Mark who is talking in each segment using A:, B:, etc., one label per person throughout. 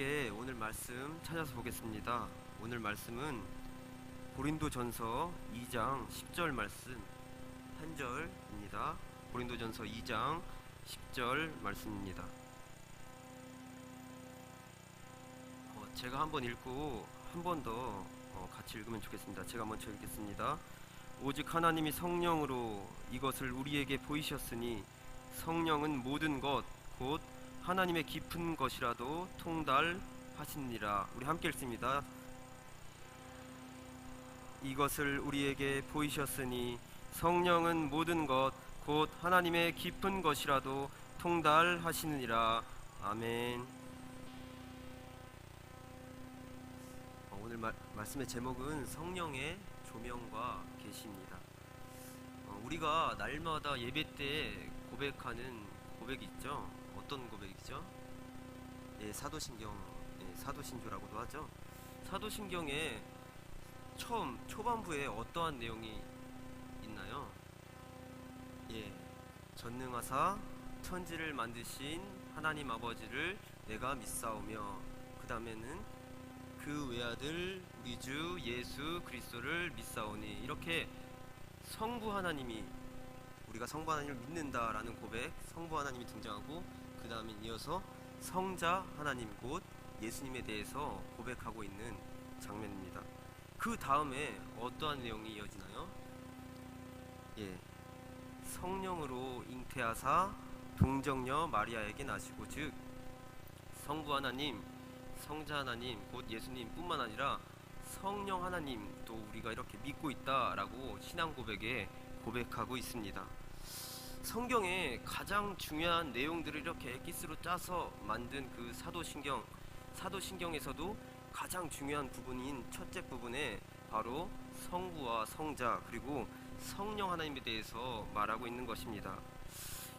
A: 함께 오늘 말씀 찾아서 보겠습니다. 오늘 말씀은 고린도전서 2장 10절 말씀 한 절입니다. 고린도전서 2장 10절 말씀입니다. 제가 한번 읽고 한 번 더 같이 읽으면 좋겠습니다. 제가 먼저 읽겠습니다. 오직 하나님이 성령으로 이것을 우리에게 보이셨으니 성령은 모든 것 곧 하나님의 깊은 것이라도 통달하시니라. 우리 함께 읽습니다. 이것을 우리에게 보이셨으니 성령은 모든 것 곧 하나님의 깊은 것이라도 통달하시느니라. 아멘. 오늘 말씀의 제목은 성령의 조명과 계시입니다. 우리가 날마다 예배 때 고백하는 고백이 있죠. 어떤 고백이죠? 사도신경, 사도신조라고도 하죠. 사도신경에 처음 초반부에 어떠한 내용이 있나요? 전능하사 천지를 만드신 하나님 아버지를 내가 믿사오며, 그 다음에는 그 외아들 우리 주 예수 그리스도를 믿사오니, 이렇게 성부 하나님이, 우리가 성부 하나님을 믿는다라는 고백, 성부 하나님이 등장하고, 그 다음에 이어서 성자 하나님 곧 예수님에 대해서 고백하고 있는 장면입니다. 그 다음에 어떠한 내용이 이어지나요? 성령으로 잉태하사 동정녀 마리아에게 나시고, 즉 성부 하나님, 성자 하나님 곧 예수님 뿐만 아니라 성령 하나님도 우리가 이렇게 믿고 있다라고 신앙 고백에 고백하고 있습니다. 성경에 가장 중요한 내용들을 이렇게 엑기스로 짜서 만든 그 사도신경에서도 가장 중요한 부분인 첫째 부분에 바로 성부와 성자 그리고 성령 하나님에 대해서 말하고 있는 것입니다.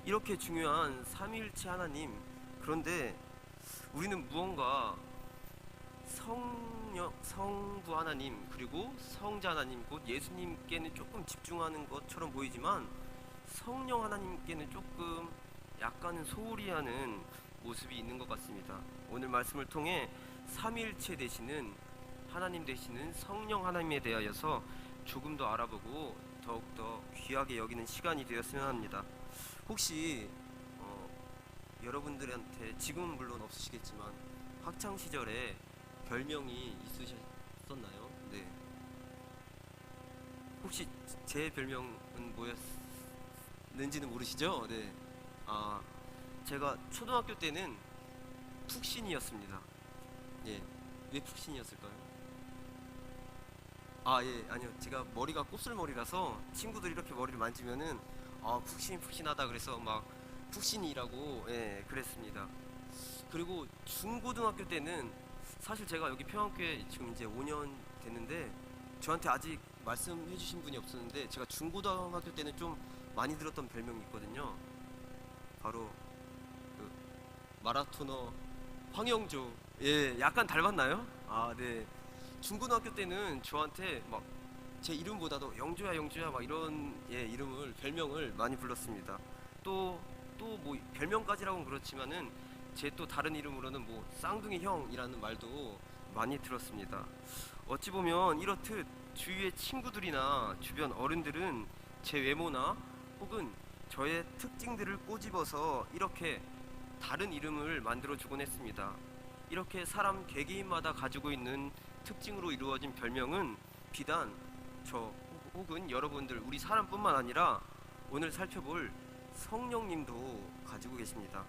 A: 이렇게 중요한 삼위일체 하나님, 그런데 우리는 무언가 성부 하나님 그리고 성자 하나님 곧 예수님께는 조금 집중하는 것처럼 보이지만 성령 하나님께는 조금 약간은 소홀히 하는 모습이 있는 것 같습니다. 오늘 말씀을 통해 삼위일체 되시는 하나님 되시는 성령 하나님에 대하여서 조금 더 알아보고 더욱더 귀하게 여기는 시간이 되었으면 합니다. 혹시 여러분들한테 지금은 물론 없으시겠지만 학창시절에 별명이 있으셨나요? 네. 혹시 제 별명은 뭐였는지는 모르시죠? 네. 제가 초등학교 때는 푹신이었습니다. 왜 푹신이었을까요? 아니요. 제가 머리가 곱슬머리라서 친구들이 이렇게 머리를 만지면은 푹신하다 그래서 막 푹신이라고 그랬습니다. 그리고 중고등학교 때는 사실 제가 여기 평안교회 지금 이제 5년 됐는데 저한테 아직 말씀해 주신 분이 없었는데, 제가 중고등학교 때는 좀 많이 들었던 별명이 있거든요. 바로 그 마라토너 황영조. 약간 닮았나요? 네. 중고등학교 때는 저한테 막 제 이름보다도 영조야 막 이런 이름을, 별명을 많이 불렀습니다. 또 뭐 별명까지라고는 그렇지만은 제 또 다른 이름으로는 뭐 쌍둥이 형이라는 말도 많이 들었습니다. 어찌 보면 이렇듯 주위의 친구들이나 주변 어른들은 제 외모나 혹은 저의 특징들을 꼬집어서 이렇게 다른 이름을 만들어 주곤 했습니다. 이렇게 사람 개개인마다 가지고 있는 특징으로 이루어진 별명은 비단 저 혹은 여러분들, 우리 사람뿐만 아니라 오늘 살펴볼 성령님도 가지고 계십니다.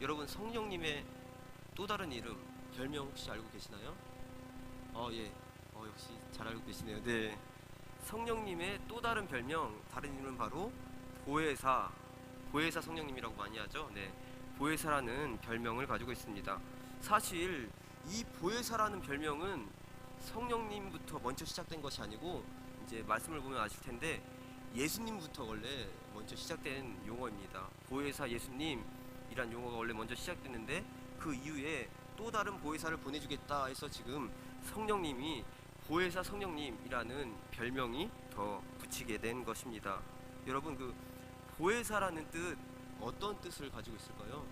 A: 여러분, 성령님의 또 다른 이름, 별명 혹시 알고 계시나요? 역시 잘 알고 계시네요. 네. 성령님의 또 다른 별명, 다른 이름은 바로 보혜사 성령님이라고 많이 하죠. 네. 보혜사라는 별명을 가지고 있습니다. 사실 이 보혜사라는 별명은 성령님부터 먼저 시작된 것이 아니고, 이제 말씀을 보면 아실 텐데 예수님부터 원래 먼저 시작된 용어입니다. 보혜사 예수님이란 용어가 원래 먼저 시작됐는데, 그 이후에 또 다른 보혜사를 보내주겠다 해서 지금 성령님이 보혜사 성령님이라는 별명이 더 붙이게 된 것입니다. 여러분, 그 보혜사라는 뜻, 어떤 뜻을 가지고 있을까요?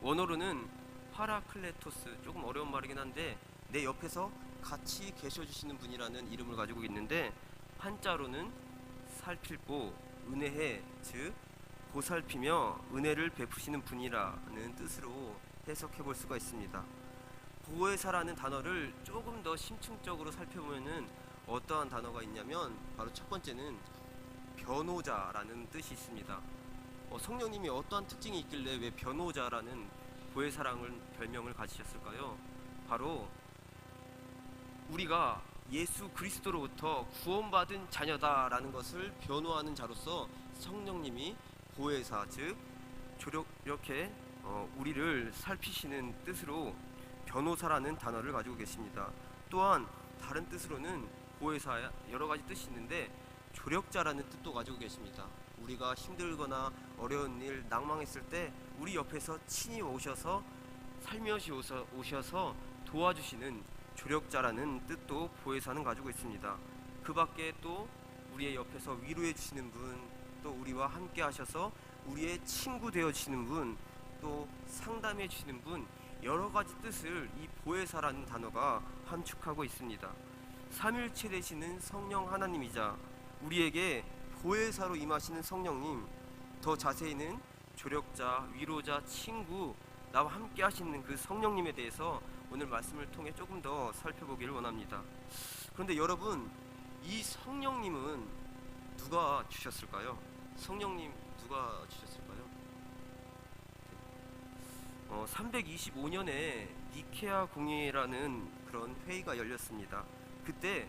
A: 원어로는 파라클레토스, 조금 어려운 말이긴 한데 내 옆에서 같이 계셔주시는 분이라는 이름을 가지고 있는데, 한자로는 살필보 은혜해, 즉 보살피며 은혜를 베푸시는 분이라는 뜻으로 해석해 볼 수가 있습니다. 보혜사라는 단어를 조금 더 심층적으로 살펴보면은 어떠한 단어가 있냐면, 바로 첫 번째는 변호자라는 뜻이 있습니다. 성령님이 어떠한 특징이 있길래 왜 변호자라는 보혜사랑을 별명을 가지셨을까요? 바로 우리가 예수 그리스도로부터 구원받은 자녀다라는 것을 변호하는 자로서 성령님이 보혜사, 즉 이렇게 우리를 살피시는 뜻으로 변호사라는 단어를 가지고 계십니다. 또한 다른 뜻으로는 보혜사 여러 가지 뜻이 있는데 조력자라는 뜻도 가지고 계십니다. 우리가 힘들거나 어려운 일, 낭망했을 때 우리 옆에서 친히 오셔서 살며시 오셔서 도와주시는 조력자라는 뜻도 보혜사는 가지고 있습니다. 그 밖에 또 우리의 옆에서 위로해 주시는 분, 또 우리와 함께 하셔서 우리의 친구 되어 주시는 분, 또 상담해 주시는 분, 여러 가지 뜻을 이 보혜사라는 단어가 함축하고 있습니다. 삼일체 되시는 성령 하나님이자 우리에게 보혜사로 임하시는 성령님, 더 자세히는 조력자, 위로자, 친구, 나와 함께 하시는 그 성령님에 대해서 오늘 말씀을 통해 조금 더 살펴보기를 원합니다. 그런데 여러분, 이 성령님은 누가 주셨을까요? 성령님 누가 주셨을까요? 325년에 니케아 공회라는 그런 회의가 열렸습니다. 그때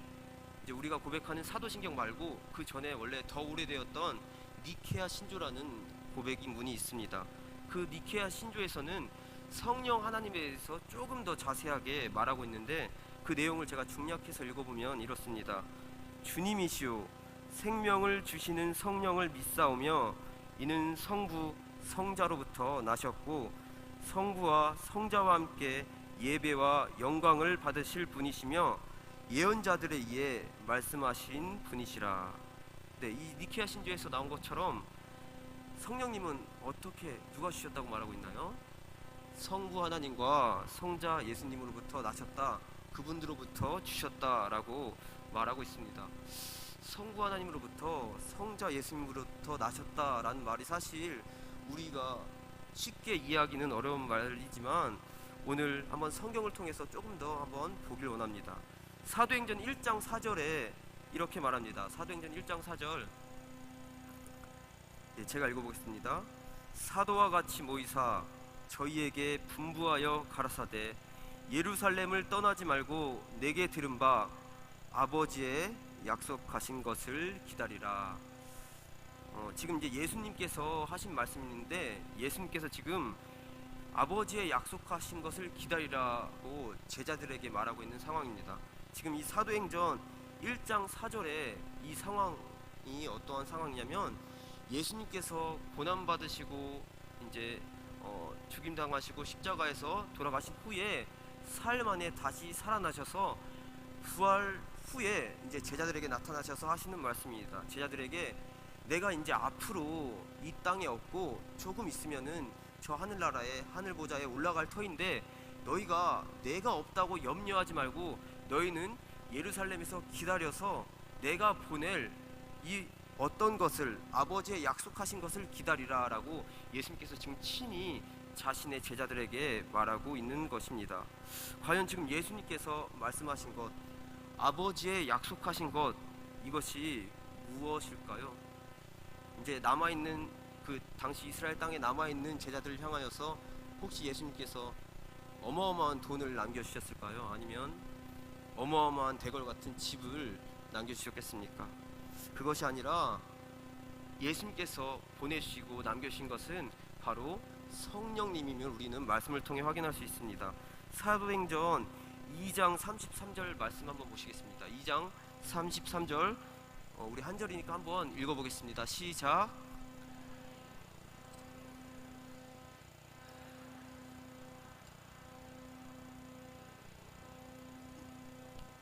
A: 이제 우리가 고백하는 사도신경 말고 그 전에 원래 더 오래되었던 니케아 신조라는 고백인문이 있습니다. 그 니케아 신조에서는 성령 하나님에 대해서 조금 더 자세하게 말하고 있는데, 그 내용을 제가 중략해서 읽어보면 이렇습니다. 주님이시오 생명을 주시는 성령을 믿사오며 이는 성부 성자로부터 나셨고 성부와 성자와 함께 예배와 영광을 받으실 분이시며 예언자들에 의해 말씀하신 분이시라. 네, 이 니케아 신조에서 나온 것처럼 성령님은 어떻게 누가 주셨다고 말하고 있나요? 성부 하나님과 성자 예수님으로부터 나셨다, 그분들로부터 주셨다라고 말하고 있습니다. 성부 하나님으로부터 성자 예수님으로부터 나셨다라는 말이 사실 우리가 쉽게 이해하기는 어려운 말이지만 오늘 한번 성경을 통해서 조금 더 한번 보길 원합니다. 사도행전 1장 4절에 이렇게 말합니다. 사도행전 1장 4절, 제가 읽어보겠습니다. 사도와 같이 모이사 저희에게 분부하여 가라사대 예루살렘을 떠나지 말고 내게 들은 바 아버지의 약속하신 것을 기다리라. 지금 이제 예수님께서 하신 말씀인데, 예수님께서 지금 아버지의 약속하신 것을 기다리라고 제자들에게 말하고 있는 상황입니다. 지금 이 사도행전 1장 4절에 이 상황이 어떠한 상황이냐면, 예수님께서 고난 받으시고 이제 죽임 당하시고 십자가에서 돌아가신 후에 사흘 만에 다시 살아나셔서 부활 후에 이제 제자들에게 나타나셔서 하시는 말씀입니다. 제자들에게 내가 이제 앞으로 이 땅에 없고 조금 있으면은 저 하늘나라에 하늘보좌에 올라갈 터인데 너희가 내가 없다고 염려하지 말고 너희는 예루살렘에서 기다려서 내가 보낼 이 어떤 것을, 아버지의 약속하신 것을 기다리라 라고 예수님께서 지금 친히 자신의 제자들에게 말하고 있는 것입니다. 과연 지금 예수님께서 말씀하신 것, 아버지의 약속하신 것, 이것이 무엇일까요? 이제 남아있는 그 당시 이스라엘 땅에 남아있는 제자들을 향하여서 혹시 예수님께서 어마어마한 돈을 남겨주셨을까요? 아니면 어마어마한 대궐 같은 집을 남겨주셨겠습니까? 그것이 아니라 예수님께서 보내주시고 남겨주신 것은 바로 성령님임을 우리는 말씀을 통해 확인할 수 있습니다. 사도행전 2장 33절 말씀 한번 보시겠습니다. 2장 33절, 우리 한 절이니까 한번 읽어보겠습니다. 시작.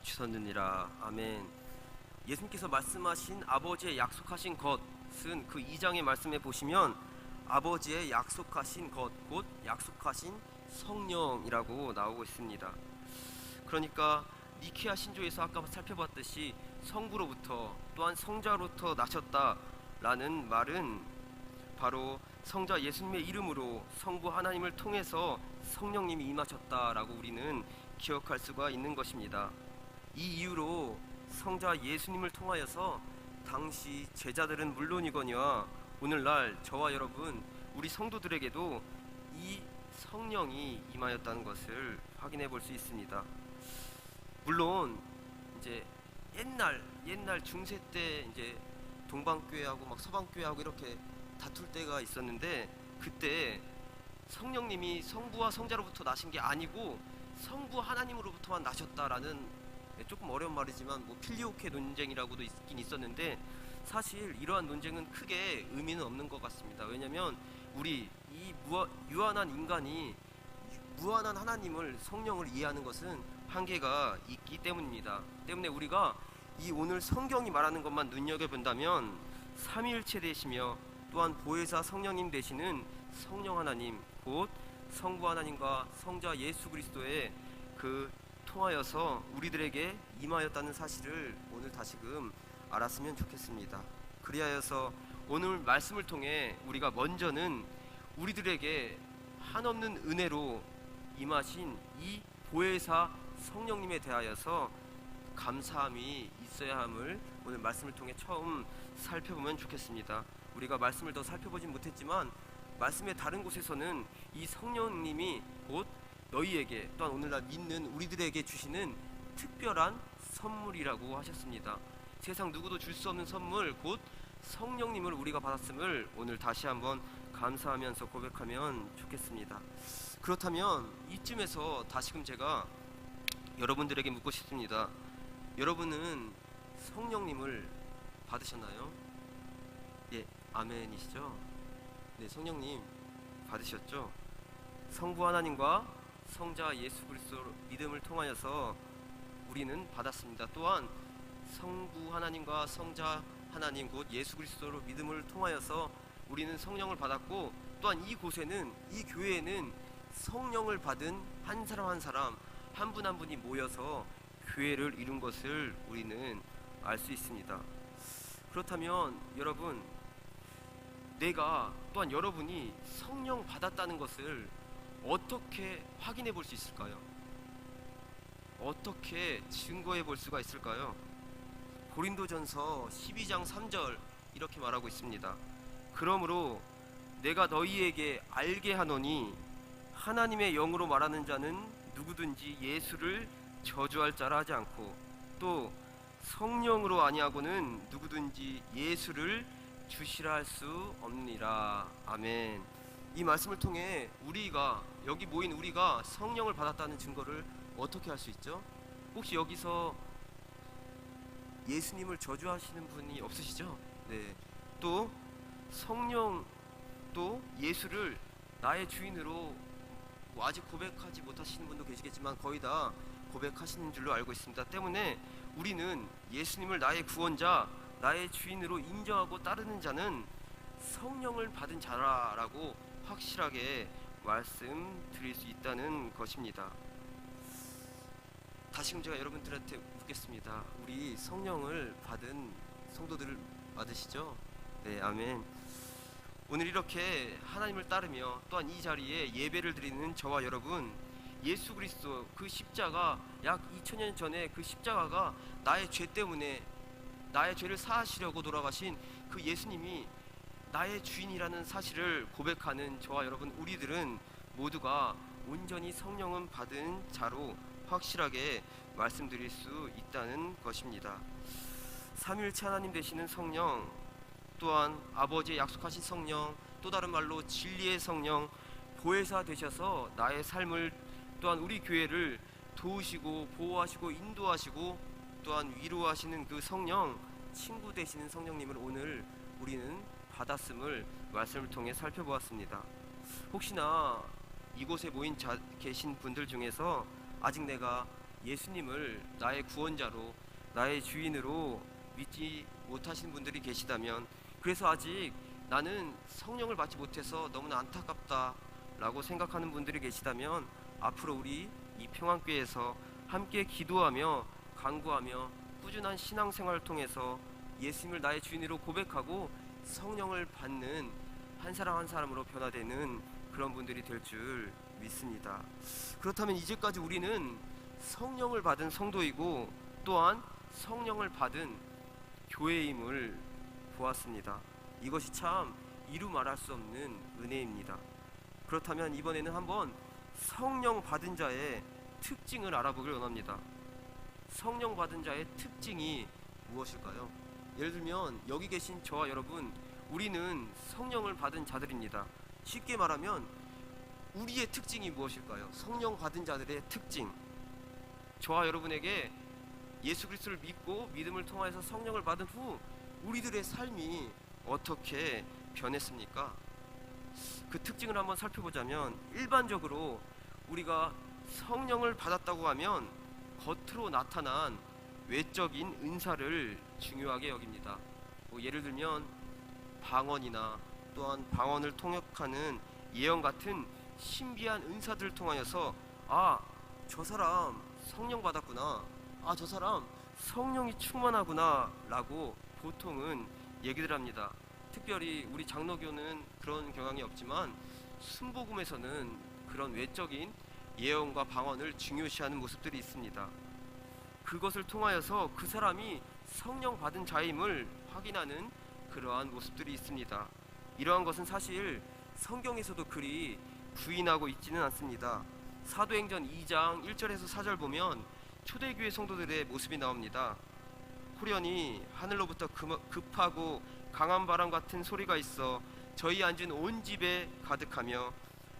A: 주선느니라. 아멘. 예수님께서 말씀하신 아버지의 약속하신 것은 그 2장의 말씀에 보시면 아버지의 약속하신 것, 곧 약속하신 성령이라고 나오고 있습니다. 그러니까 니케아 신조에서 아까 살펴봤듯이 성부로부터 또한 성자로부터 나셨다라는 말은 바로 성자 예수님의 이름으로 성부 하나님을 통해서 성령님이 임하셨다라고 우리는 기억할 수가 있는 것입니다. 이 이유로 성자 예수님을 통하여서 당시 제자들은 물론이거니와 오늘날 저와 여러분 우리 성도들에게도 이 성령이 임하였다는 것을 확인해 볼 수 있습니다. 물론 이제 옛날 중세 때 이제 동방교회하고 막 서방교회하고 이렇게 다툴 때가 있었는데, 그때 성령님이 성부와 성자로부터 나신 게 아니고 성부 하나님으로부터만 나셨다라는, 조금 어려운 말이지만 뭐 필리오케 논쟁이라고도 있긴 있었는데, 사실 이러한 논쟁은 크게 의미는 없는 것 같습니다. 왜냐하면 우리 이 유한한 인간이 무한한 하나님을, 성령을 이해하는 것은 한계가 있기 때문입니다. 때문에 우리가 이 오늘 성경이 말하는 것만 눈여겨본다면 삼위일체 되시며 또한 보혜사 성령님 되시는 성령 하나님, 곧 성부 하나님과 성자 예수 그리스도의 그 통하여서 우리들에게 임하였다는 사실을 오늘 다시금 알았으면 좋겠습니다. 그리하여서 오늘 말씀을 통해 우리가 먼저는 우리들에게 한없는 은혜로 임하신 이 보혜사 성령님에 대하여서 감사함이 있어야 함을 오늘 말씀을 통해 처음 살펴보면 좋겠습니다. 우리가 말씀을 더 살펴보진 못했지만 말씀의 다른 곳에서는 이 성령님이 곧 너희에게 또한 오늘날 믿는 우리들에게 주시는 특별한 선물이라고 하셨습니다. 세상 누구도 줄 수 없는 선물, 곧 성령님을 우리가 받았음을 오늘 다시 한번 감사하면서 고백하면 좋겠습니다. 그렇다면 이쯤에서 다시금 제가 여러분들에게 묻고 싶습니다. 여러분은 성령님을 받으셨나요? 예, 아멘이시죠? 네, 성령님 받으셨죠? 성부 하나님과 성자 예수 그리스도 믿음을 통하여서 우리는 받았습니다. 또한 성부 하나님과 성자 하나님 곧 예수 그리스도로 믿음을 통하여서 우리는 성령을 받았고, 또한 이곳에는, 이 교회에는 성령을 받은 한 사람 한 사람, 한 분 한 분이 모여서 교회를 이룬 것을 우리는 알 수 있습니다. 그렇다면 여러분, 내가 또한 여러분이 성령 받았다는 것을 어떻게 확인해 볼 수 있을까요? 어떻게 증거해 볼 수가 있을까요? 고린도전서 12장 3절 이렇게 말하고 있습니다. 그러므로 내가 너희에게 알게 하노니 하나님의 영으로 말하는 자는 누구든지 예수를 저주할 자라 하지 않고, 또 성령으로 아니하고는 누구든지 예수를 주시라 할 수 없느니라. 아멘. 이 말씀을 통해 우리가, 여기 모인 우리가 성령을 받았다는 증거를 어떻게 할 수 있죠? 혹시 여기서 예수님을 저주하시는 분이 없으시죠? 네. 또 성령, 또 예수를 나의 주인으로 아직 고백하지 못하시는 분도 계시겠지만 거의 다 고백하시는 줄로 알고 있습니다. 때문에 우리는 예수님을 나의 구원자, 나의 주인으로 인정하고 따르는 자는 성령을 받은 자라라고 확실하게 말씀드릴 수 있다는 것입니다. 다시금 제가 여러분들한테 묻겠습니다. 우리 성령을 받은 성도들을 받으시죠? 네, 아멘. 오늘 이렇게 하나님을 따르며 또한 이 자리에 예배를 드리는 저와 여러분, 예수 그리스도 그 십자가, 약 2000년 전에 그 십자가가 나의 죄 때문에 나의 죄를 사하시려고 돌아가신 그 예수님이 나의 주인이라는 사실을 고백하는 저와 여러분, 우리들은 모두가 온전히 성령은 받은 자로 확실하게 말씀드릴 수 있다는 것입니다. 삼위일체 하나님 되시는 성령, 또한 아버지의 약속하신 성령, 또 다른 말로 진리의 성령, 보혜사 되셔서 나의 삶을, 또한 우리 교회를 도우시고 보호하시고 인도하시고 또한 위로하시는 그 성령, 친구 되시는 성령님을 오늘 우리는 받았음을 말씀을 통해 살펴보았습니다. 혹시나 이곳에 모인 계신 분들 중에서 아직 내가 예수님을 나의 구원자로, 나의 주인으로 믿지 못하시는 분들이 계시다면, 그래서 아직 나는 성령을 받지 못해서 너무나 안타깝다, 라고 생각하는 분들이 계시다면 앞으로 우리 이 평안교회에서 함께 기도하며 간구하며 꾸준한 신앙생활을 통해서 예수님을 나의 주인으로 고백하고 성령을 받는 한 사람 한 사람으로 변화되는 그런 분들이 될 줄 믿습니다. 그렇다면 이제까지 우리는 성령을 받은 성도이고 또한 성령을 받은 교회임을 보았습니다. 이것이 참 이루 말할 수 없는 은혜입니다. 그렇다면 이번에는 한번 성령 받은 자의 특징을 알아보길 원합니다. 성령 받은 자의 특징이 무엇일까요? 예를 들면 여기 계신 저와 여러분, 우리는 성령을 받은 자들입니다. 쉽게 말하면 우리의 특징이 무엇일까요? 성령 받은 자들의 특징. 저와 여러분에게 예수 그리스도를 믿고 믿음을 통하여서 성령을 받은 후 우리들의 삶이 어떻게 변했습니까? 그 특징을 한번 살펴보자면, 일반적으로 우리가 성령을 받았다고 하면 겉으로 나타난 외적인 은사를 중요하게 여깁니다. 예를 들면 방언이나 또한 방언을 통역하는 예언 같은 신비한 은사들을 통하여서 저 사람 성령 받았구나, 저 사람 성령이 충만하구나 라고 보통은 얘기들 합니다. 특별히 우리 장로교는 그런 경향이 없지만 순복음에서는 그런 외적인 예언과 방언을 중요시하는 모습들이 있습니다. 그것을 통하여서 그 사람이 성령 받은 자임을 확인하는 그러한 모습들이 있습니다. 이러한 것은 사실 성경에서도 그리 부인하고 있지는 않습니다. 사도행전 2장 1절에서 4절 보면 초대교회 성도들의 모습이 나옵니다. 호련히 하늘로부터 급하고 강한 바람 같은 소리가 있어 저희 앉은 온 집에 가득하며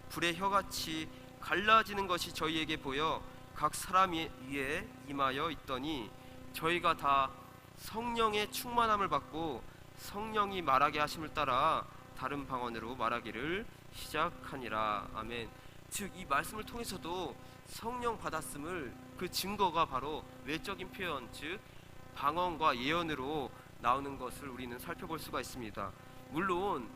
A: 불의 혀같이 갈라지는 것이 저희에게 보여 각 사람 위에 임하여 있더니 저희가 다 성령의 충만함을 받고 성령이 말하게 하심을 따라 다른 방언으로 말하기를 시작하니라. 아멘. 즉 이 말씀을 통해서도 성령 받았음을 그 증거가 바로 외적인 표현, 즉 방언과 예언으로 나오는 것을 우리는 살펴볼 수가 있습니다. 물론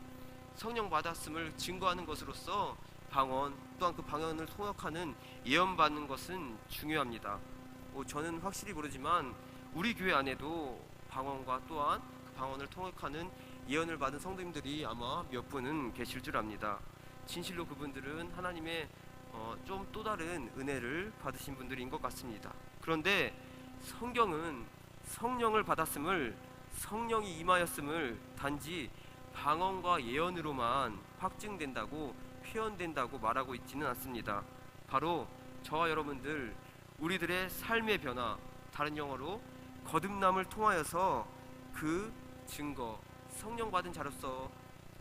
A: 성령 받았음을 증거하는 것으로서 방언 또한 그 방언을 통역하는 예언 받는 것은 중요합니다. 저는 확실히 모르지만 우리 교회 안에도 방언과 또한 그 방언을 통역하는 예언을 받은 성도님들이 아마 몇 분은 계실 줄 압니다. 진실로 그분들은 하나님의 좀 또 다른 은혜를 받으신 분들인 것 같습니다. 그런데 성경은 성령을 받았음을, 성령이 임하였음을 단지 방언과 예언으로만 확증된다고 표현된다고 말하고 있지는 않습니다. 바로 저와 여러분들 우리들의 삶의 변화, 다른 영어로 거듭남을 통하여서 그 증거, 성령 받은 자로서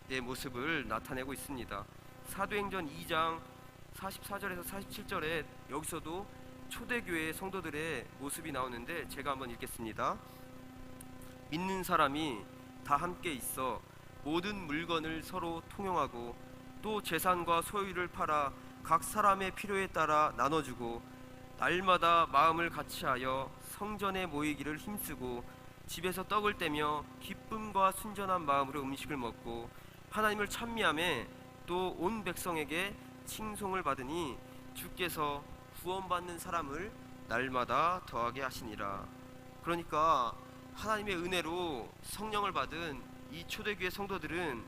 A: 내 모습을 나타내고 있습니다. 사도행전 2장 44절에서 47절에 여기서도 초대교회 성도들의 모습이 나오는데 제가 한번 읽겠습니다. 믿는 사람이 다 함께 있어 모든 물건을 서로 통용하고 또 재산과 소유를 팔아 각 사람의 필요에 따라 나눠주고 날마다 마음을 같이하여 성전에 모이기를 힘쓰고 집에서 떡을 떼며 기쁨과 순전한 마음으로 음식을 먹고 하나님을 찬미하며 또 온 백성에게 칭송을 받으니 주께서 구원받는 사람을 날마다 더하게 하시니라. 그러니까 하나님의 은혜로 성령을 받은 이 초대교회 성도들은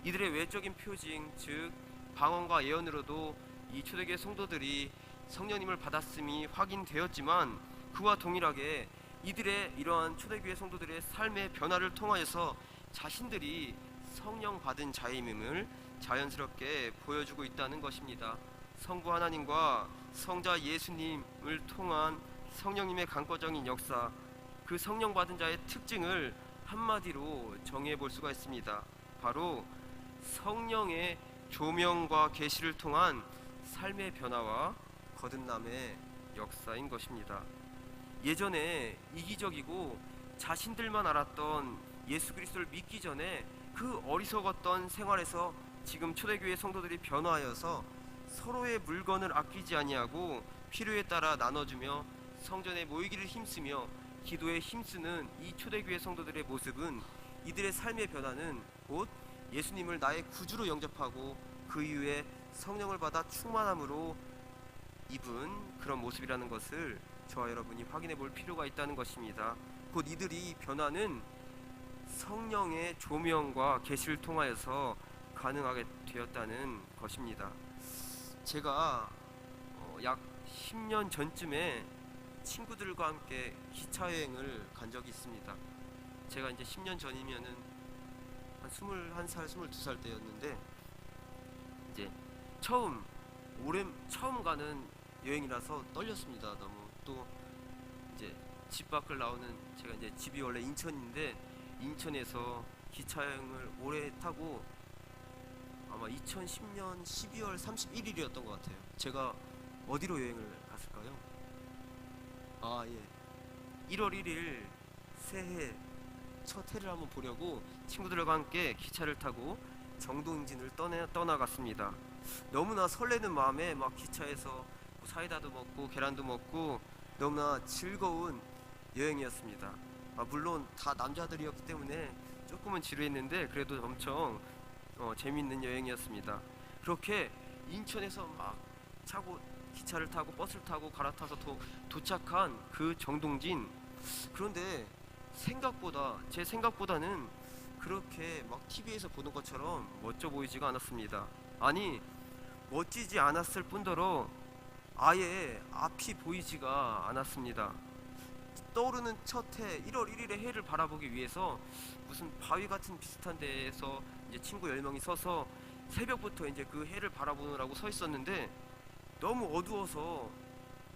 A: 이들의 외적인 표징, 즉 방언과 예언으로도 이 초대교회 성도들이 성령님을 받았음이 확인되었지만 그와 동일하게 이들의 이러한 초대교회 성도들의 삶의 변화를 통하여서 자신들이 성령 받은 자임을 자연스럽게 보여주고 있다는 것입니다. 성부 하나님과 성자 예수님을 통한 성령님의 강권적인 역사, 그 성령 받은 자의 특징을 한마디로 정의해 볼 수가 있습니다. 바로 성령의 조명과 계시를 통한 삶의 변화와 거듭남의 역사인 것입니다. 예전에 이기적이고 자신들만 알았던 예수 그리스도를 믿기 전에 그 어리석었던 생활에서 지금 초대교회 성도들이 변화하여서 서로의 물건을 아끼지 아니하고 필요에 따라 나눠주며 성전에 모이기를 힘쓰며 기도에 힘쓰는 이 초대교회 성도들의 모습은, 이들의 삶의 변화는 곧 예수님을 나의 구주로 영접하고 그 이후에 성령을 받아 충만함으로 입은 그런 모습이라는 것을 저와 여러분이 확인해 볼 필요가 있다는 것입니다. 곧 이들이 변화는 성령의 조명과 계시를 통하여서 가능하게 되었다는 것입니다. 제가 약 10년 전쯤에 친구들과 함께 기차 여행을 간 적이 있습니다. 제가 이제 10년 전이면은 한 21살, 22살 때였는데 이제 처음 가는 여행이라서 떨렸습니다. 너무. 또 이제 집 밖을 나오는, 제가 이제 집이 원래 인천인데 인천에서 기차 여행을 오래 타고 아마 2010년 12월 31일이었던 것 같아요. 제가 어디로 여행을 갔을까요? 아, 예. 1월 1일 새해 첫 해를 한번 보려고 친구들과 함께 기차를 타고 정동진을 떠나갔습니다. 너무나 설레는 마음에 막 기차에서 뭐 사이다도 먹고 계란도 먹고 너무나 즐거운 여행이었습니다. 물론 다 남자들이었기 때문에 조금은 지루했는데 그래도 엄청 재밌는 여행이었습니다. 그렇게 인천에서 막 기차를 타고 버스를 타고 갈아타서 도착한 그 정동진. 그런데 제 생각보다는 그렇게 막 TV에서 보는 것처럼 멋져 보이지가 않았습니다. 아니, 멋지지 않았을 뿐더러 아예 앞이 보이지가 않았습니다. 떠오르는 첫 해, 1월 1일의 해를 바라보기 위해서 무슨 바위 같은 비슷한 데에서 이제 친구 10명이 서서 새벽부터 이제 그 해를 바라보느라고 서 있었는데 너무 어두워서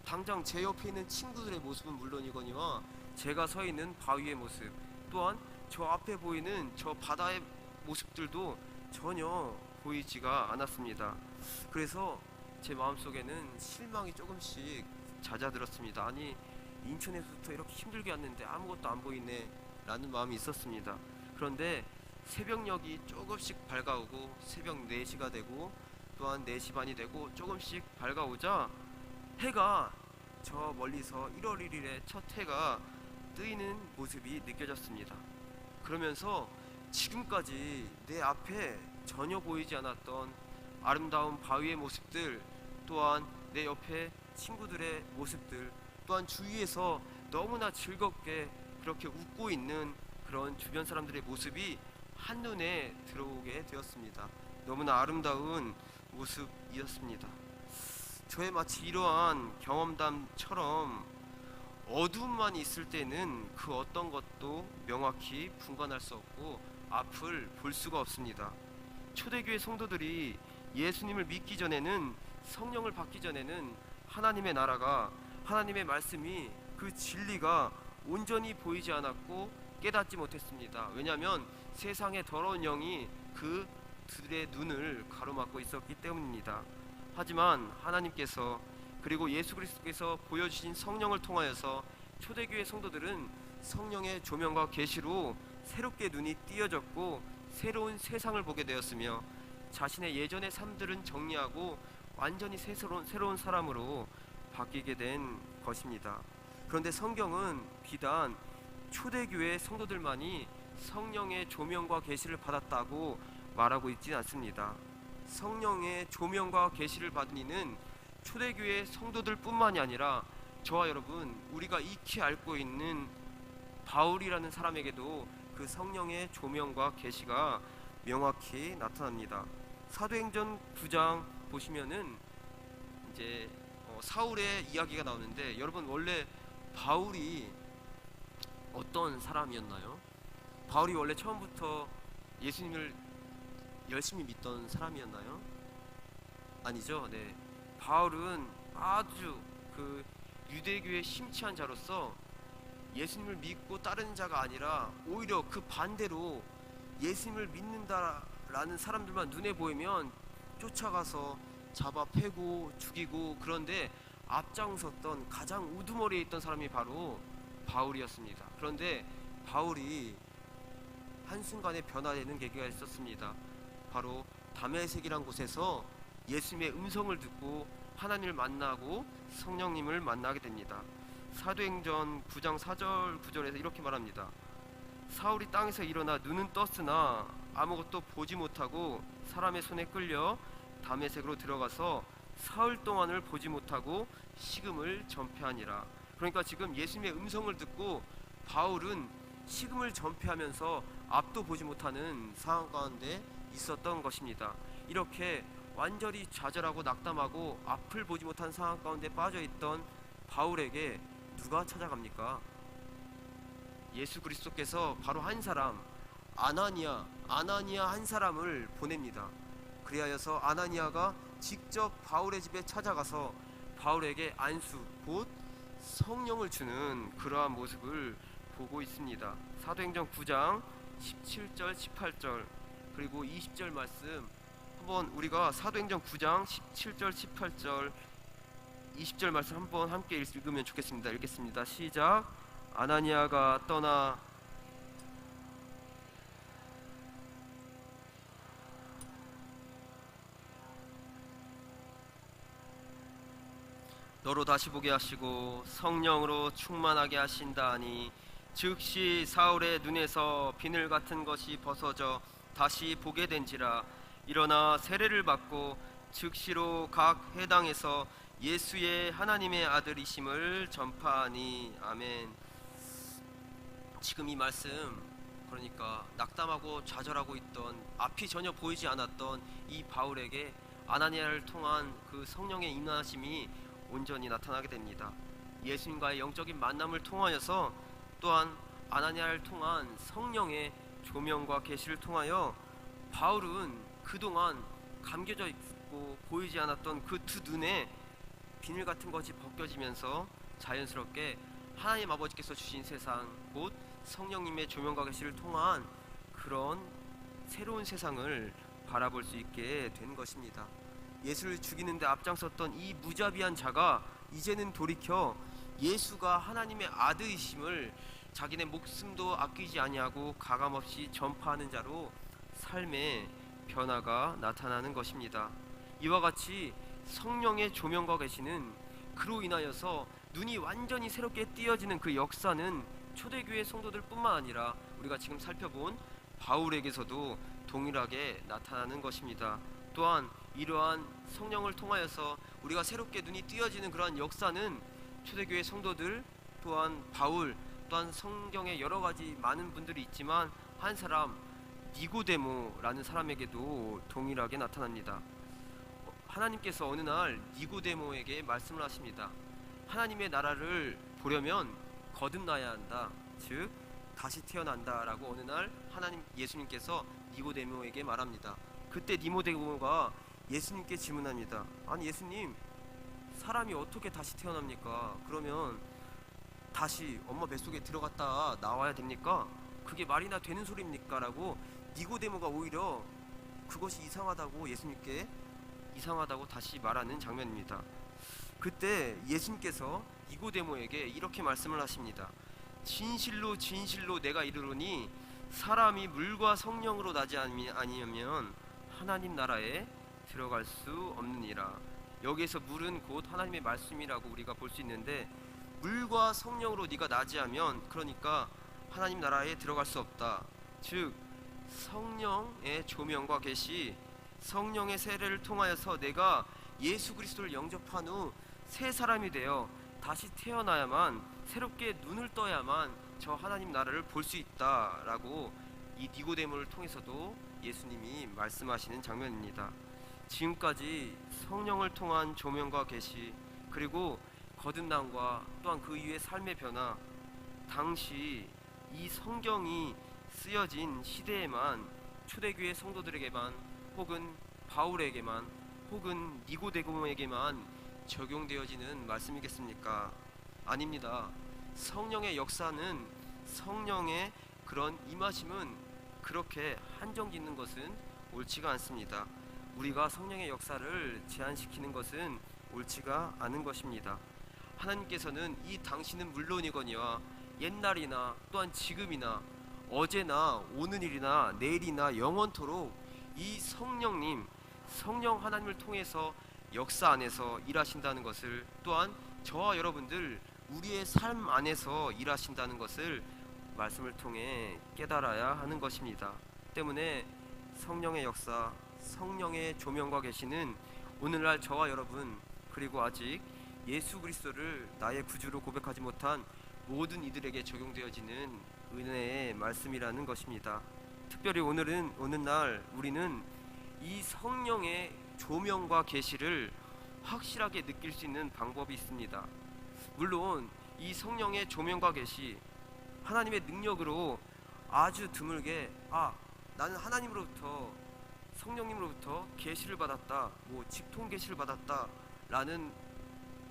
A: 당장 제 옆에 있는 친구들의 모습은 물론이거니와 제가 서 있는 바위의 모습, 또한 저 앞에 보이는 저 바다의 모습들도 전혀 보이지가 않았습니다. 그래서 제 마음속에는 실망이 조금씩 잦아들었습니다. 아니, 인천에서부터 이렇게 힘들게 왔는데 아무것도 안 보이네 라는 마음이 있었습니다. 그런데 새벽녘이 조금씩 밝아오고 새벽 4시가 되고 또한 4시 반이 되고 조금씩 밝아오자 해가, 저 멀리서 1월 1일의 첫 해가 뜨이는 모습이 느껴졌습니다. 그러면서 지금까지 내 앞에 전혀 보이지 않았던 아름다운 바위의 모습들, 또한 내 옆에 친구들의 모습들, 또한 주위에서 너무나 즐겁게 그렇게 웃고 있는 그런 주변 사람들의 모습이 한눈에 들어오게 되었습니다. 너무나 아름다운 모습이었습니다. 저의 마치 이러한 경험담처럼 어두움만 있을 때는 그 어떤 것도 명확히 분간할 수 없고 앞을 볼 수가 없습니다. 초대교회 성도들이 예수님을 믿기 전에는, 성령을 받기 전에는 하나님의 나라가, 하나님의 말씀이, 그 진리가 온전히 보이지 않았고 깨닫지 못했습니다. 왜냐하면 세상의 더러운 영이 그들의 눈을 가로막고 있었기 때문입니다. 하지만 하나님께서, 그리고 예수 그리스도께서 보여주신 성령을 통하여서 초대교회 성도들은 성령의 조명과 계시로 새롭게 눈이 띄어졌고 새로운 세상을 보게 되었으며 자신의 예전의 삶들은 정리하고 완전히 새로운 사람으로 바뀌게 된 것입니다. 그런데 성경은 비단 초대교회 성도들만이 성령의 조명과 계시를 받았다고 말하고 있지는 않습니다. 성령의 조명과 계시를 받은 이는 초대교회 성도들 뿐만이 아니라 저와 여러분, 우리가 익히 알고 있는 바울이라는 사람에게도 그 성령의 조명과 계시가 명확히 나타납니다. 사도행전 9장 보시면은 이제 사울의 이야기가 나오는데, 여러분 원래 바울이 어떤 사람이었나요? 바울이 원래 처음부터 예수님을 열심히 믿던 사람이었나요? 아니죠. 네. 바울은 아주 그 유대교의 심취한 자로서 예수님을 믿고 따르는 자가 아니라 오히려 그 반대로 예수님을 믿는다라는 사람들만 눈에 보이면 쫓아가서 잡아 패고 죽이고, 그런데 앞장섰던 가장 우두머리에 있던 사람이 바로 바울이었습니다. 그런데 바울이 한순간에 변화되는 계기가 있었습니다. 바로 다메섹이란 곳에서 예수님의 음성을 듣고 하나님을 만나고 성령님을 만나게 됩니다. 사도행전 9장 4절 9절에서 이렇게 말합니다. 사울이 땅에서 일어나 눈은 떴으나 아무것도 보지 못하고 사람의 손에 끌려 다메섹으로 들어가서 사흘 동안을 보지 못하고 식음을 전폐하니라. 그러니까 지금 예수님의 음성을 듣고 바울은 식음을 전폐하면서 앞도 보지 못하는 상황 가운데 있었던 것입니다. 이렇게 완전히 좌절하고 낙담하고 앞을 보지 못한 상황 가운데 빠져있던 바울에게 누가 찾아갑니까? 예수 그리스도께서 바로 한 사람, 아나니아 한 사람을 보냅니다. 그리하여서 아나니아가 직접 바울의 집에 찾아가서 바울에게 안수 곧 성령을 주는 그러한 모습을 보고 있습니다. 사도행전 9장 17절 18절 그리고 20절 말씀, 한번 우리가 사도행전 9장 17절 18절 20절 말씀 한번 함께 읽으면 좋겠습니다. 읽겠습니다. 시작. 아나니아가 떠나 너로 다시 보게 하시고 성령으로 충만하게 하신다 하니 즉시 사울의 눈에서 비늘 같은 것이 벗어져 다시 보게 된지라. 일어나 세례를 받고 즉시로 각 회당에서 예수의 하나님의 아들이심을 전파하니. 아멘. 지금 이 말씀, 그러니까 낙담하고 좌절하고 있던, 앞이 전혀 보이지 않았던 이 바울에게 아나니아를 통한 그 성령의 임하심이 온전히 나타나게 됩니다. 예수님과의 영적인 만남을 통하여서 또한 아나니아를 통한 성령의 조명과 계시를 통하여 바울은 그동안 감겨져 있고 보이지 않았던 그 두 눈에 비늘 같은 것이 벗겨지면서 자연스럽게 하나님 아버지께서 주신 세상, 곧 성령님의 조명과 계시를 통한 그런 새로운 세상을 바라볼 수 있게 된 것입니다. 예수를 죽이는데 앞장섰던 이 무자비한 자가 이제는 돌이켜 예수가 하나님의 아들이심을 자기네 목숨도 아끼지 아니하고 가감없이 전파하는 자로 삶의 변화가 나타나는 것입니다. 이와 같이 성령의 조명과 계시는 그로 인하여서 눈이 완전히 새롭게 띄어지는 그 역사는 초대교회 성도들 뿐만 아니라 우리가 지금 살펴본 바울에게서도 동일하게 나타나는 것입니다. 또한 이러한 성령을 통하여서 우리가 새롭게 눈이 띄어지는 그러한 역사는 초대교회 성도들, 또한 바울, 또한 성경에 여러 가지 많은 분들이 있지만 한 사람, 니고데모라는 사람에게도 동일하게 나타납니다. 하나님께서 어느 날 니고데모에게 말씀을 하십니다. 하나님의 나라를 보려면 거듭나야 한다, 즉 다시 태어난다 라고 어느 날 하나님 예수님께서 니고데모에게 말합니다. 그때 니고데모가 예수님께 질문합니다. 아니 예수님, 사람이 어떻게 다시 태어납니까? 그러면 다시 엄마 뱃속에 들어갔다 나와야 됩니까? 그게 말이나 되는 소리입니까? 라고 니고데모가 오히려 그것이 이상하다고 예수님께 이상하다고 다시 말하는 장면입니다. 그때 예수님께서 니고데모에게 이렇게 말씀을 하십니다. 진실로 진실로 내가 이르노니 사람이 물과 성령으로 나지 아니하면 하나님 나라에 들어갈 수 없느니라. 여기에서 물은 곧 하나님의 말씀이라고 우리가 볼 수 있는데, 물과 성령으로 네가 나지 않으면, 그러니까 하나님 나라에 들어갈 수 없다. 즉 성령의 조명과 계시, 성령의 세례를 통하여서 내가 예수 그리스도를 영접한 후 새 사람이 되어 다시 태어나야만, 새롭게 눈을 떠야만 저 하나님 나라를 볼 수 있다라고 이 니고데모를 통해서도 예수님이 말씀하시는 장면입니다. 지금까지 성령을 통한 조명과 계시, 그리고 거듭남과 또한 그 이후의 삶의 변화, 당시 이 성경이 쓰여진 시대에만, 초대교회 성도들에게만, 혹은 바울에게만, 혹은 니고데모에게만 적용되어지는 말씀이겠습니까? 아닙니다. 성령의 역사는, 성령의 그런 임하심은 그렇게 한정짓는 것은 옳지가 않습니다. 우리가 성령의 역사를 제한시키는 것은 옳지가 않은 것입니다. 하나님께서는 이 당신은 물론이거니와 옛날이나 또한 지금이나 어제나 오는 일이나 내일이나 영원토록 이 성령님, 성령 하나님을 통해서 역사 안에서 일하신다는 것을, 또한 저와 여러분들 우리의 삶 안에서 일하신다는 것을 말씀을 통해 깨달아야 하는 것입니다. 때문에 성령의 역사, 성령의 조명과 계시는 오늘날 저와 여러분, 그리고 아직 예수 그리스도를 나의 구주로 고백하지 못한 모든 이들에게 적용되어지는 은혜의 말씀이라는 것입니다. 특별히 오늘날 우리는 이 성령의 조명과 계시를 확실하게 느낄 수 있는 방법이 있습니다. 물론 이 성령의 조명과 계시, 하나님의 능력으로 아주 드물게 나는 하나님으로부터, 성령님으로부터 계시를 받았다, 직통 계시를 받았다 라는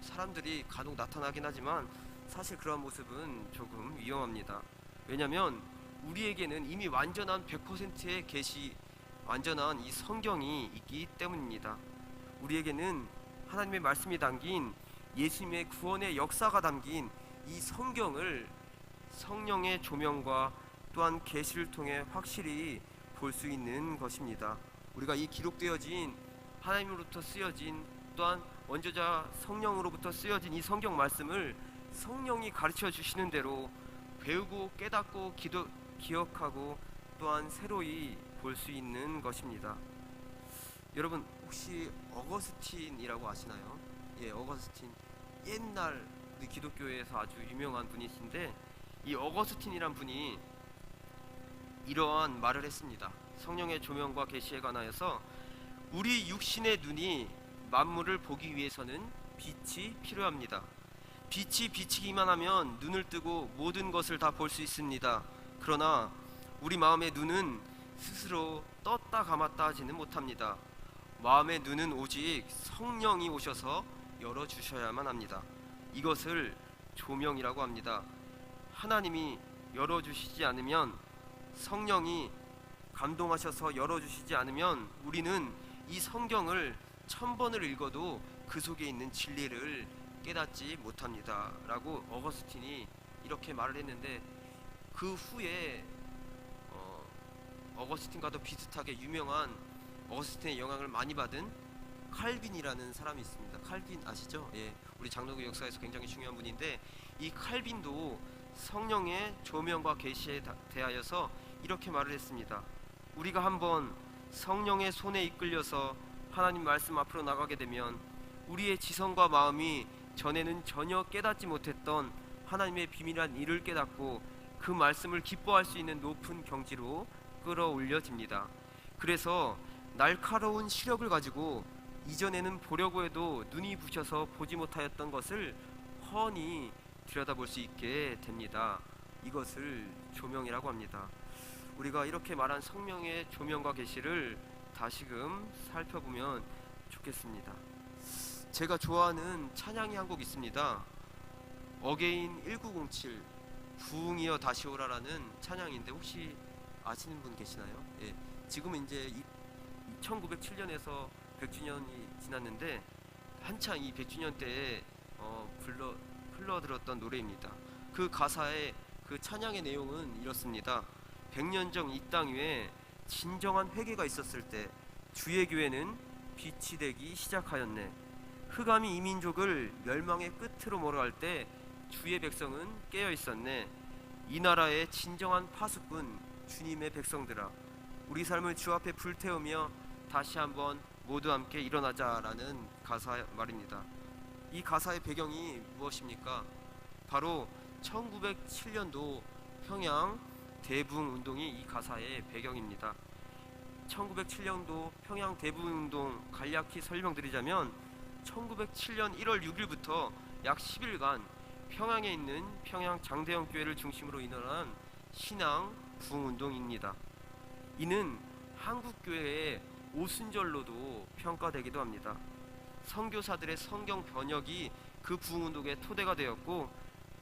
A: 사람들이 간혹 나타나긴 하지만 사실 그러한 모습은 조금 위험합니다. 왜냐하면 우리에게는 이미 완전한 100%의 계시, 완전한 이 성경이 있기 때문입니다. 우리에게는 하나님의 말씀이 담긴 예수님의 구원의 역사가 담긴 이 성경을 성령의 조명과 또한 계시를 통해 확실히 볼 수 있는 것입니다. 우리가 이 기록되어진 하나님으로부터 쓰여진, 또한 원저자 성령으로부터 쓰여진 이 성경 말씀을 성령이 가르쳐 주시는 대로 배우고 깨닫고 기억하고 또한 새로이 볼 수 있는 것입니다. 여러분 혹시 어거스틴이라고 아시나요? 예, 어거스틴, 옛날 우리 기독교에서 아주 유명한 분이신데, 이 어거스틴이란 분이 이러한 말을 했습니다. 성령의 조명과 계시에 관하여서 우리 육신의 눈이 만물을 보기 위해서는 빛이 필요합니다. 빛이 비치기만 하면 눈을 뜨고 모든 것을 다 볼 수 있습니다. 그러나 우리 마음의 눈은 스스로 떴다 감았다 하지는 못합니다. 마음의 눈은 오직 성령이 오셔서 열어주셔야만 합니다. 이것을 조명이라고 합니다. 하나님이 열어주시지 않으면, 성령이 감동하셔서 열어주시지 않으면 우리는 이 성경을 1000번을 읽어도 그 속에 있는 진리를 깨닫지 못합니다 라고 어거스틴이 이렇게 말을 했는데, 그 후에 어거스틴과도 비슷하게 유명한, 어거스틴의 영향을 많이 받은 칼빈이라는 사람이 있습니다. 칼빈 아시죠? 예, 우리 장로교 역사에서 굉장히 중요한 분인데, 이 칼빈도 성령의 조명과 계시에 대하여서 이렇게 말을 했습니다. 우리가 한번 성령의 손에 이끌려서 하나님 말씀 앞으로 나가게 되면 우리의 지성과 마음이 전에는 전혀 깨닫지 못했던 하나님의 비밀한 일을 깨닫고 그 말씀을 기뻐할 수 있는 높은 경지로 끌어올려집니다. 그래서 날카로운 시력을 가지고 이전에는 보려고 해도 눈이 부셔서 보지 못하였던 것을 훤히 들여다볼 수 있게 됩니다. 이것을 조명이라고 합니다. 우리가 이렇게 말한 성령의 조명과 계시를 다시금 살펴보면 좋겠습니다. 제가 좋아하는 찬양이 한 곡 있습니다. 어게인 1907 부흥이여 다시 오라라는 찬양인데 혹시 아시는 분 계시나요? 예, 지금은 이제 1907년에서 100주년이 지났는데 한창 이 100주년 때에 흘러들었던 노래입니다. 그 가사의 그 찬양의 내용은 이렇습니다. 100년 전 이 땅 위에 진정한 회개가 있었을 때 주의 교회는 빛이 되기 시작하였네. 흑암이 이 민족을 멸망의 끝으로 몰아갈 때 주의 백성은 깨어 있었네. 이 나라의 진정한 파수꾼 주님의 백성들아, 우리 삶을 주 앞에 불태우며 다시 한번 모두 함께 일어나자라는 가사 말입니다. 이 가사의 배경이 무엇입니까? 바로 1907년도 평양 대부흥 운동이 이 가사의 배경입니다. 1907년도 평양 대부흥 운동 간략히 설명드리자면 1907년 1월 6일부터 약 10일간 평양에 있는 평양 장대영 교회를 중심으로 일어난 신앙 부흥 운동입니다. 이는 한국 교회의 오순절로도 평가되기도 합니다. 선교사들의 성경 번역이 그 부흥 운동의 토대가 되었고,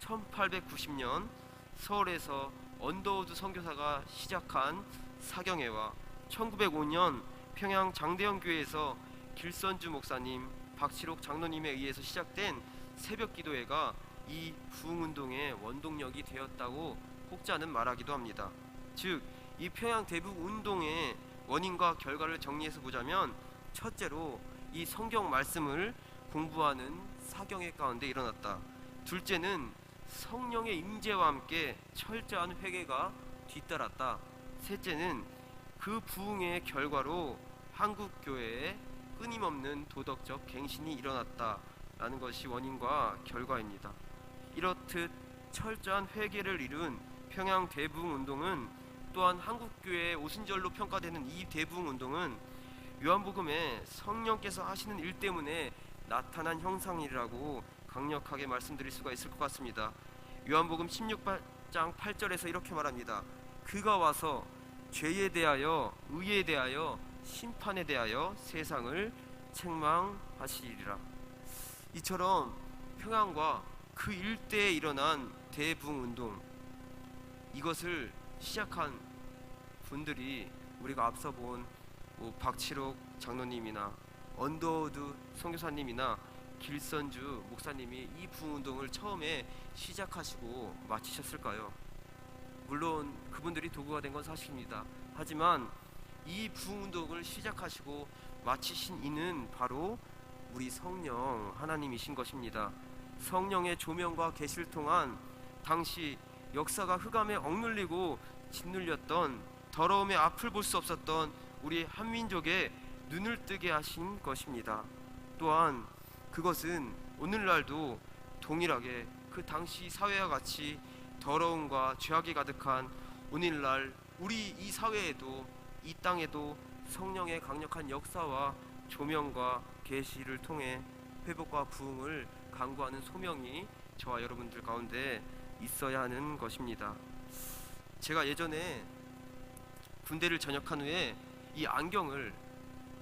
A: 1890년 서울에서 언더우드 선교사가 시작한 사경회와 1905년 평양 장대영 교회에서 길선주 목사님, 박시록 장로님에 의해서 시작된 새벽 기도회가 이 부흥 운동의 원동력이 되었다고 혹자는 말하기도 합니다. 즉, 이 평양 대북 운동의 원인과 결과를 정리해서 보자면, 첫째로 이 성경 말씀을 공부하는 사경회 가운데 일어났다. 둘째는 성령의 임재와 함께 철저한 회개가 뒤따랐다. 셋째는 그 부흥의 결과로 한국 교회에 끊임없는 도덕적 갱신이 일어났다라는 것이 원인과 결과입니다. 이렇듯 철저한 회개를 이룬 평양 대부흥운동은 또한 한국교회의 오순절로 평가되는 이 대부흥운동은 요한복음에 성령께서 하시는 일 때문에 나타난 형상이라고 강력하게 말씀드릴 수가 있을 것 같습니다. 요한복음 16장 8절에서 이렇게 말합니다. 그가 와서 죄에 대하여 의에 대하여 심판에 대하여 세상을 책망하시리라. 이처럼 평양과 그 일대에 일어난 대부흥운동, 이것을 시작한 분들이 우리가 앞서 본 박치록 장로님이나 언더우드 선교사님이나 길선주 목사님이 이 부흥운동을 처음에 시작하시고 마치셨을까요? 물론 그분들이 도구가 된 건 사실입니다. 하지만 이 부흥운동을 시작하시고 마치신 이는 바로 우리 성령 하나님이신 것입니다. 성령의 조명과 계시를 통한 당시 역사가 흑암에 억눌리고 짓눌렸던 더러움의 앞을 볼 수 없었던 우리 한민족의 눈을 뜨게 하신 것입니다. 또한 그것은 오늘날도 동일하게 그 당시 사회와 같이 더러움과 죄악이 가득한 오늘날 우리 이 사회에도 이 땅에도 성령의 강력한 역사와 조명과 계시를 통해 회복과 부흥을 강구하는 소명이 저와 여러분들 가운데 있어야 하는 것입니다. 제가 예전에 군대를 전역한 후에 이 안경을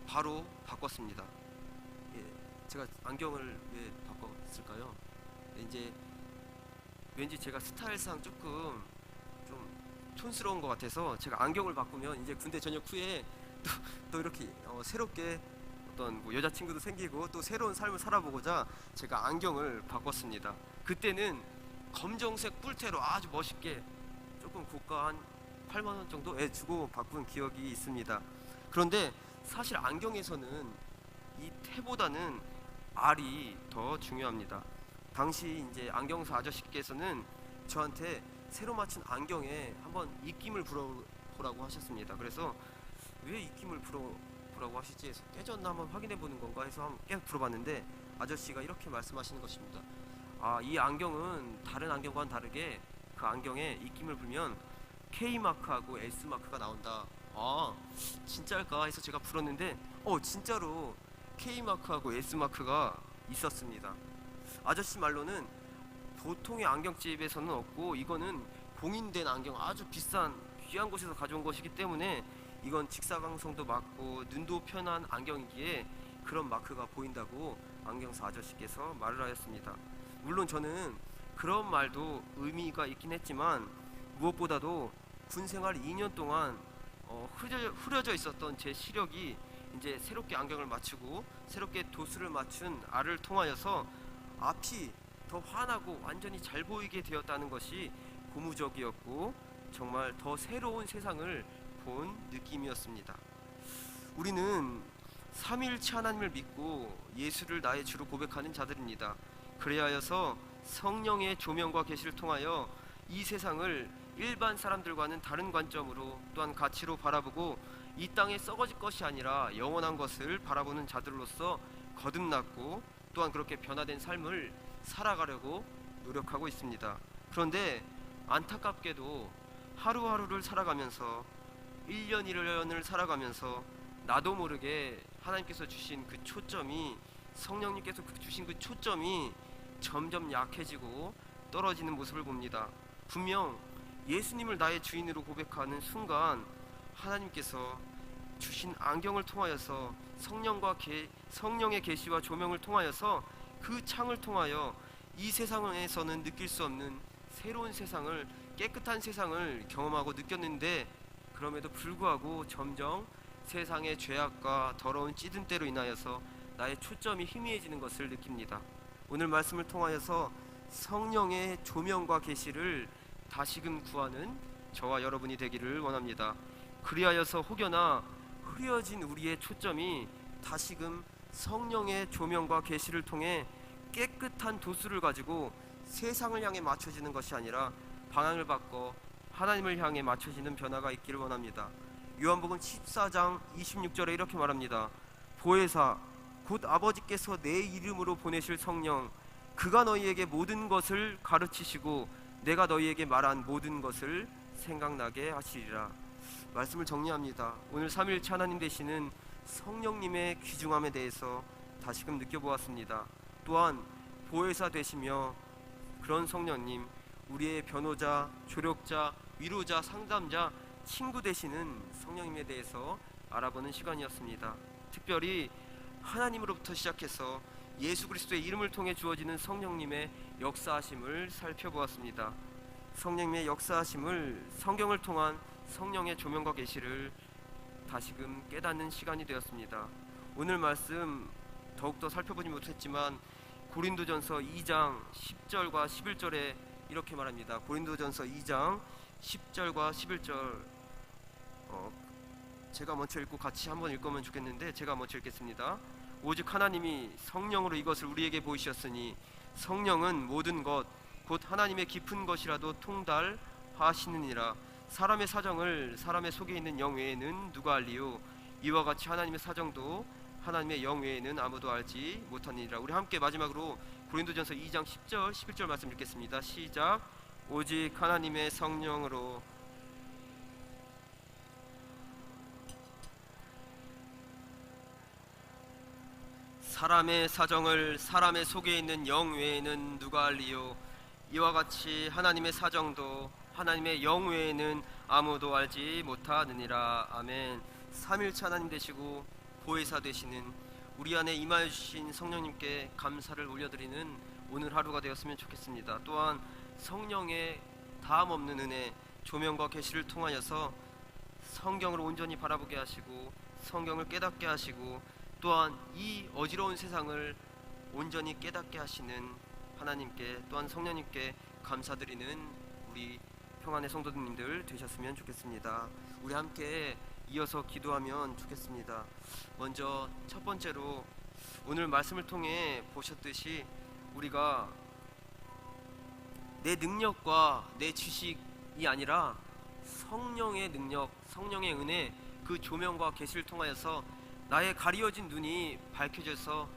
A: 바로 바꿨습니다. 제가 안경을 왜 바꿨을까요? 이제 왠지 제가 스타일상 조금 좀 촌스러운 것 같아서 제가 안경을 바꾸면 이제 군대 전역 후에 또 이렇게 새롭게 어떤 여자친구도 생기고 또 새로운 삶을 살아보고자 제가 안경을 바꿨습니다. 그때는 검정색 뿔테로 아주 멋있게 조금 고가한 8만 원 정도에 주고 바꾼 기억이 있습니다. 그런데 사실 안경에서는 이 태보다는 알이 더 중요합니다. 당시 이제 안경사 아저씨께서는 저한테 새로 맞춘 안경에 한번 입김을 불어보라고 하셨습니다. 그래서 왜 입김을 불어보라고 하시지 해서 깨졌나 한번 확인해 보는 건가 해서 한번 계속 불어봤는데 아저씨가 이렇게 말씀하시는 것입니다. 이 안경은 다른 안경과는 다르게 그 안경에 입김을 불면 K마크하고 S마크가 나온다. 진짜일까 해서 제가 불었는데 진짜로 K마크하고 S마크가 있었습니다. 아저씨 말로는 보통의 안경집에서는 없고 이거는 공인된 안경, 아주 비싼 귀한 곳에서 가져온 것이기 때문에 이건 직사광선도 맞고 눈도 편한 안경이기에 그런 마크가 보인다고 안경사 아저씨께서 말을 하였습니다. 물론 저는 그런 말도 의미가 있긴 했지만 무엇보다도 군 생활 2년 동안 흐려져 있었던 제 시력이 이제 새롭게 안경을 맞추고 새롭게 도수를 맞춘 알을 통하여서 앞이 더 환하고 완전히 잘 보이게 되었다는 것이 고무적이었고 정말 더 새로운 세상을 본 느낌이었습니다. 우리는 삼위일체 하나님을 믿고 예수를 나의 주로 고백하는 자들입니다. 그래야여서 성령의 조명과 계시를 통하여 이 세상을 일반 사람들과는 다른 관점으로 또한 가치로 바라보고 이 땅에 썩어질 것이 아니라 영원한 것을 바라보는 자들로서 거듭났고 또한 그렇게 변화된 삶을 살아가려고 노력하고 있습니다. 그런데 안타깝게도 하루하루를 살아가면서 1년 1년을 살아가면서 나도 모르게 하나님께서 주신 그 초점이 성령님께서 주신 그 초점이 점점 약해지고 떨어지는 모습을 봅니다. 분명 예수님을 나의 주인으로 고백하는 순간 하나님께서 주신 안경을 통하여서 성령의 계시와 조명을 통하여서 그 창을 통하여 이 세상에서는 느낄 수 없는 새로운 세상을, 깨끗한 세상을 경험하고 느꼈는데 그럼에도 불구하고 점점 세상의 죄악과 더러운 찌든 때로 인하여서 나의 초점이 희미해지는 것을 느낍니다. 오늘 말씀을 통하여서 성령의 조명과 계시를 다시금 구하는 저와 여러분이 되기를 원합니다. 그리하여서 혹여나 흐려진 우리의 초점이 다시금 성령의 조명과 계시를 통해 깨끗한 도수를 가지고 세상을 향해 맞춰지는 것이 아니라 방향을 바꿔 하나님을 향해 맞춰지는 변화가 있기를 원합니다. 요한복음 14장 26절에 이렇게 말합니다. 보혜사 곧 아버지께서 내 이름으로 보내실 성령 그가 너희에게 모든 것을 가르치시고 내가 너희에게 말한 모든 것을 생각나게 하시리라. 말씀을 정리합니다. 오늘 삼위일체 하나님 되시는 성령님의 귀중함에 대해서 다시금 느껴보았습니다. 또한 보혜사 되시며 그런 성령님, 우리의 변호자, 조력자, 위로자, 상담자, 친구 되시는 성령님에 대해서 알아보는 시간이었습니다. 특별히 하나님으로부터 시작해서 예수 그리스도의 이름을 통해 주어지는 성령님의 역사하심을 살펴보았습니다. 성령님의 역사하심을 성경을 통한 성령의 조명과 계시를 다시금 깨닫는 시간이 되었습니다. 오늘 말씀 더욱더 살펴보지 못했지만 고린도전서 2장 10절과 11절에 이렇게 말합니다. 고린도전서 2장 10절과 11절 제가 먼저 읽고 같이 한번 읽으면 좋겠는데 제가 먼저 읽겠습니다. 오직 하나님이 성령으로 이것을 우리에게 보이셨으니 성령은 모든 것 곧 하나님의 깊은 것이라도 통달하시느니라. 사람의 사정을 사람의 속에 있는 영 외에는 누가 알리요? 이와 같이 하나님의 사정도 하나님의 영 외에는 아무도 알지 못하니라. 우리 함께 마지막으로 고린도전서 2장 10절 11절 말씀 읽겠습니다. 시작. 오직 하나님의 성령으로 사람의 사정을 사람의 속에 있는 영 외에는 누가 알리요? 이와 같이 하나님의 사정도 하나님의 영 외에는 아무도 알지 못하느니라. 아멘. 삼일체 하나님 되시고 보혜사 되시는 우리 안에 임하여 주신 성령님께 감사를 올려드리는 오늘 하루가 되었으면 좋겠습니다. 또한 성령의 다함 없는 은혜, 조명과 계시를 통하여서 성경을 온전히 바라보게 하시고 성경을 깨닫게 하시고 또한 이 어지러운 세상을 온전히 깨닫게 하시는 하나님께 또한 성령님께 감사드리는 우리 평안의 성도님들 되셨으면 좋겠습니다. 우리 함께 이어서 기도하면 좋겠습니다. 먼저 첫 번째로 오늘 말씀을 통해 보셨듯이 우리가 내 능력과 내 지식이 아니라 성령의 능력, 성령의 은혜, 그 조명과 계시를 통하여서 나의 가리워진 눈이 밝혀져서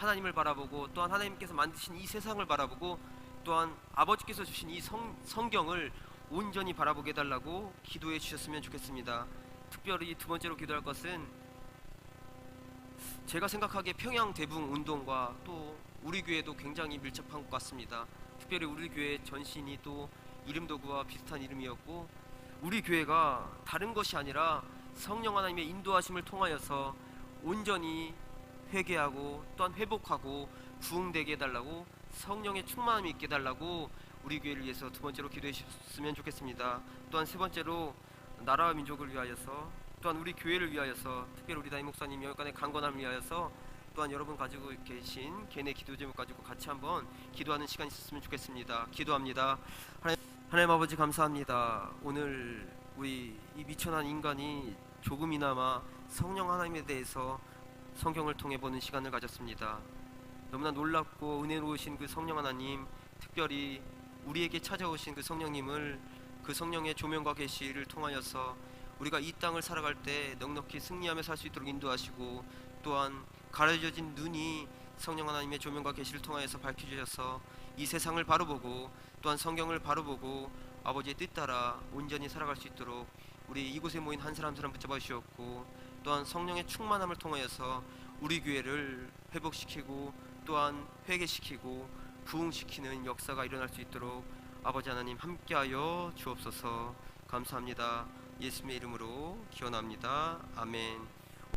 A: 하나님을 바라보고 또한 하나님께서 만드신 이 세상을 바라보고 또한 아버지께서 주신 이 성경을 온전히 바라보게 해달라고 기도해 주셨으면 좋겠습니다. 특별히 두 번째로 기도할 것은 제가 생각하기에 평양 대붕 운동과 또 우리 교회도 굉장히 밀접한 것 같습니다. 특별히 우리 교회 전신이 또 이름도 그와 비슷한 이름이었고 우리 교회가 다른 것이 아니라 성령 하나님의 인도하심을 통하여서 온전히 회개하고 또한 회복하고 부흥되게 해달라고 성령의 충만함이 있게 해달라고 우리 교회를 위해서 두 번째로 기도해 주셨으면 좋겠습니다. 또한 세 번째로 나라와 민족을 위하여서 또한 우리 교회를 위하여서 특별히 우리 담임 목사님 여간의 강건함을 위하여서 또한 여러분 가지고 계신 개인의 기도 제목 가지고 같이 한번 기도하는 시간이 있었으면 좋겠습니다. 기도합니다. 하나님 아버지 감사합니다. 오늘 우리 이 미천한 인간이 조금이나마 성령 하나님에 대해서 성경을 통해 보는 시간을 가졌습니다. 너무나 놀랍고 은혜로우신 그 성령 하나님, 특별히 우리에게 찾아오신 그 성령님을 그 성령의 조명과 계시를 통하여서 우리가 이 땅을 살아갈 때 넉넉히 승리하며 살 수 있도록 인도하시고 또한 가려져진 눈이 성령 하나님의 조명과 계시를 통하여서 밝혀주셔서 이 세상을 바로 보고 또한 성경을 바로 보고 아버지의 뜻 따라 온전히 살아갈 수 있도록 우리 이곳에 모인 한 사람 붙잡아 주셨고 또한 성령의 충만함을 통하여서 우리 교회를 회복시키고 또한 회개시키고 부흥시키는 역사가 일어날 수 있도록 아버지 하나님 함께하여 주옵소서. 감사합니다. 예수님의 이름으로 기원합니다. 아멘.